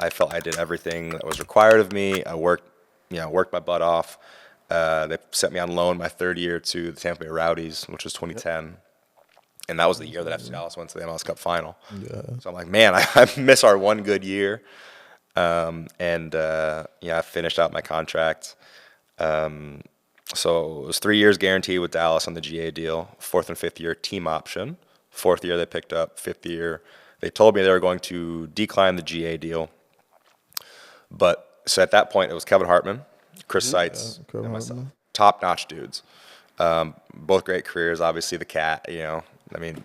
I felt I did everything that was required of me. I worked my butt off. They sent me on loan my third year to the Tampa Bay Rowdies, which was 2010. And that was the year that FC Dallas went to the MLS Cup final. Yeah. So I'm like, man, I miss our one good year. I finished out my contract. So it was 3 years guaranteed with Dallas on the GA deal, fourth and fifth year team option. Fourth year they picked up, fifth year they told me they were going to decline the GA deal. But so at that point it was Kevin Hartman, Chris Seitz, and myself. Top-notch dudes. Both great careers, obviously the Cat, Kevin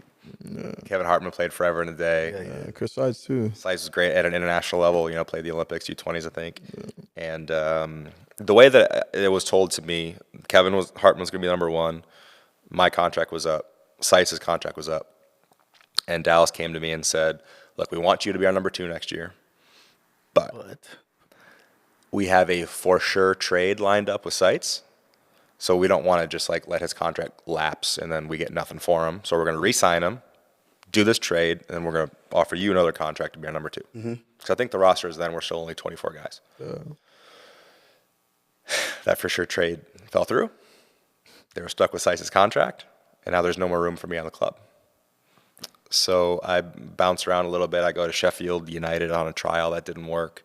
Hartman played forever and a day. Yeah, Chris Seitz too. Seitz was great at an international level, played the Olympics, U20s, I think. Yeah. And the way that it was told to me, Hartman was going to be number one. My contract was up. Seitz's contract was up. And Dallas came to me and said, look, we want you to be our number two next year. But we have a for sure trade lined up with Seitz. So we don't want to just let his contract lapse and then we get nothing for him. So we're going to re-sign him, do this trade, and then we're going to offer you another contract to be our number two. Because I think the rosters then were still only 24 guys. That for sure trade fell through. They were stuck with Seitz's contract, and now there's no more room for me on the club. So I bounce around a little bit. I go to Sheffield United on a trial. That didn't work.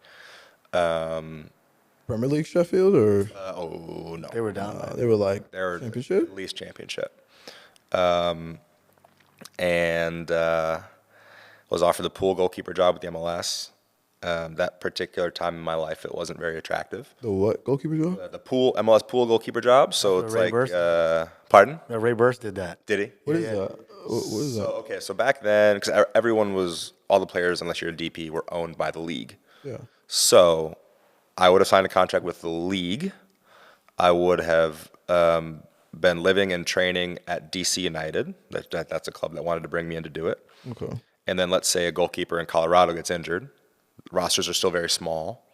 Premier League Sheffield or? No. They were down. They were championship? At least championship. Was offered the pool goalkeeper job with the MLS. That particular time in my life, it wasn't very attractive. The what goalkeeper job? The MLS pool goalkeeper job. So it's Ray Burst? Pardon? No, Ray Burst did that. Did he? What is that? What is that? Okay, so back then, because all the players, unless you're a DP, were owned by the league. Yeah. So I would have signed a contract with the league. I would have been living and training at DC United. That's a club that wanted to bring me in to do it. Okay. And then let's say a goalkeeper in Colorado gets injured. Rosters are still very small.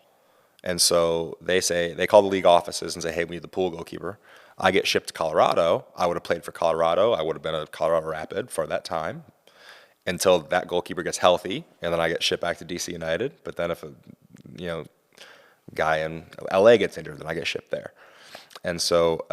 And so they call the league offices and say, hey, we need the pool goalkeeper. I get shipped to Colorado. I would have played for Colorado. I would have been a Colorado Rapid for that time until that goalkeeper gets healthy, and then I get shipped back to DC United. But then if a guy in LA gets injured, then I get shipped there. And so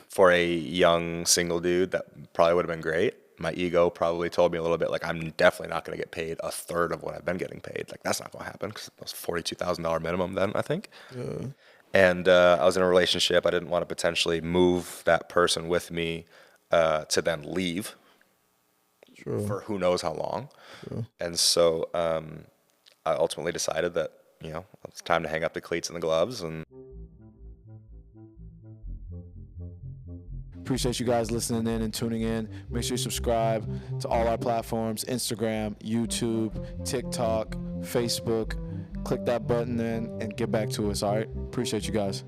for a young single dude, that probably would have been great. My ego probably told me a little bit, I'm definitely not going to get paid a third of what I've been getting paid. That's not going to happen because it was $42,000 minimum then, I think. Yeah. And I was in a relationship. I didn't want to potentially move that person with me to then leave for who knows how long. Sure. And so I ultimately decided that, it's time to hang up the cleats and the gloves. And appreciate you guys listening in and tuning in. Make sure you subscribe to all our platforms: Instagram, YouTube, TikTok, Facebook. Click that button in and get back to us, all right? Appreciate you guys.